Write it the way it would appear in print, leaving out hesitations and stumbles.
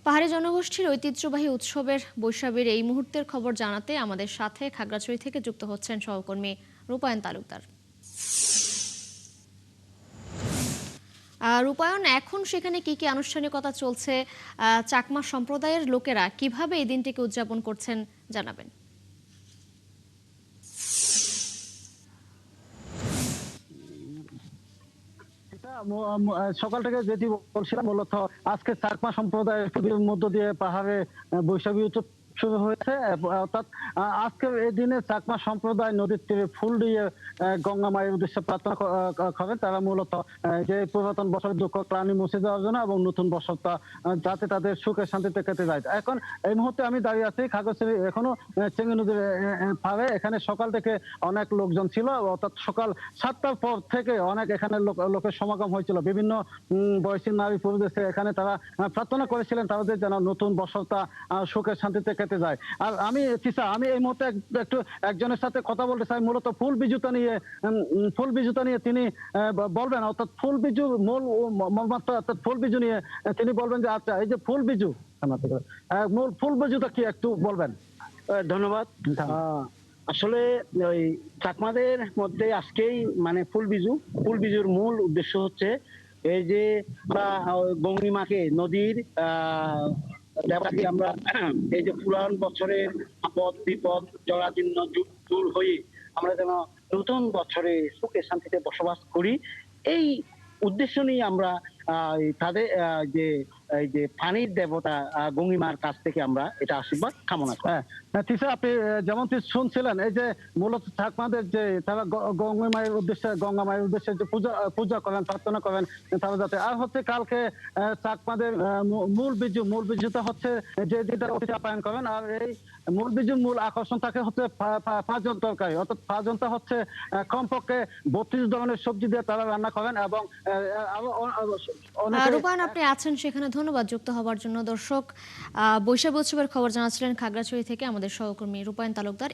পাহাড়ি জনগোষ্ঠীর ঐতিহ্যবাহী উৎসবের বৈশাখের এই মুহূর্তের খবর জানাতে আমাদের সাথে খাগড়াছড়ি থেকে যুক্ত হচ্ছেন সহকর্মী রূপায়ণ তালুকদার। রূপায়ণ, এখন সেখানে কি কি আনুষ্ঠানিকতা চলছে? চাকমা সম্প্রদায়ের লোকেরা কিভাবে এই দিনটিকে উদযাপন করছেন জানাবেন। সকাল থেকে যেটি বলছিলাম, মূলত আজকে চাকমা সম্প্রদায়ের মধ্য দিয়ে পাহাড়ে বৈশাখী উৎসব শুরু হয়েছে। অর্থাৎ আজকের এই দিনে চাকমা সম্প্রদায় নদীর তীরে ফুল দিয়ে গঙ্গা মায়ের উদ্দেশ্যে প্রার্থনা করেন। তারা মূলত যে পুরাতন বছর দুঃখ ক্লানি মুছে দেওয়ার জন্য এবং নতুন বছরটা যাতে তাদের সুখে শান্তিতে কেটে যায়। এখন এই মুহূর্তে আমি দাঁড়িয়ে আছি খাগড়াছড়ি এখনো চেঙ্গি নদীর পাড়ে। এখানে সকাল থেকে অনেক লোকজন ছিল, অর্থাৎ সকাল 7টার পর থেকে অনেক এখানে লোকের সমাগম হয়েছিল। বিভিন্ন বয়সী নারী পুরুষ এখানে তারা প্রার্থনা করেছিলেন তাদের যেন নতুন বছরটা সুখে শান্তিতে কেটে যায়। আর আমি এই মুহূর্তে একটু একজনের সাথে কথা বলতে চাই, মূলত ফুল বিজুতা নিয়ে তিনি বলবেন, অর্থাৎ ফুল বিজু মূলমাত্রা, অর্থাৎ ফুল বিজু নিয়ে তিনি বলবেন যে আচ্ছা এই যে ফুল বিজু মূল ফুল বিজুটা কি একটু বলবেন। ধন্যবাদ। আসলে ওই চাকমাদের মধ্যে আজকেই মানে ফুল বিজুর মূল উদ্দেশ্য হচ্ছে এই যে আমরা গঙ্গিমাকে নদীর দেবাকে আমরা এই যে পুরান বছরের আপদ বিপদ জরাজীর্ণ দূর হয়ে আমরা যেন নতুন বছরে সুখে শান্তিতে বসবাস করি, এই উদ্দেশ্য নিয়ে আমরা তাদের যে এই যে পানির দেবতা গঙ্গিমার কাছ থেকে আমরা এটা আশীর্বাদ কামনা করি। আপনি যেমন শুনছিলেন, এই যে মূলত চাকমাদের যে তারা গঙ্গা মায়ের উদ্দেশ্যে যে পূজা করেন, প্রার্থনা করেন তারা যাতে। আর হচ্ছে কালকে চাকমাদের মূল বিজুটা হচ্ছে যে যেটা অতিথি আপ্যায়ন করেন। আর এই মূল বিজুর মূল আকর্ষণ থাকে হচ্ছে পাঁচজন তরকারি, অর্থাৎ পাঁচজনটা হচ্ছে কমপক্ষে 32 ধরনের সবজি দিয়ে তারা রান্না করেন। এবং রূপায়ণ, আপনি আছেন সেখানে, ধন্যবাদ যুক্ত হওয়ার জন্য। দর্শক, বৈশাখ উৎসবের খবর জানাচ্ছিলেন খাগড়াছড়ি থেকে আমাদের সহকর্মী রূপায়ণ তালুকদার।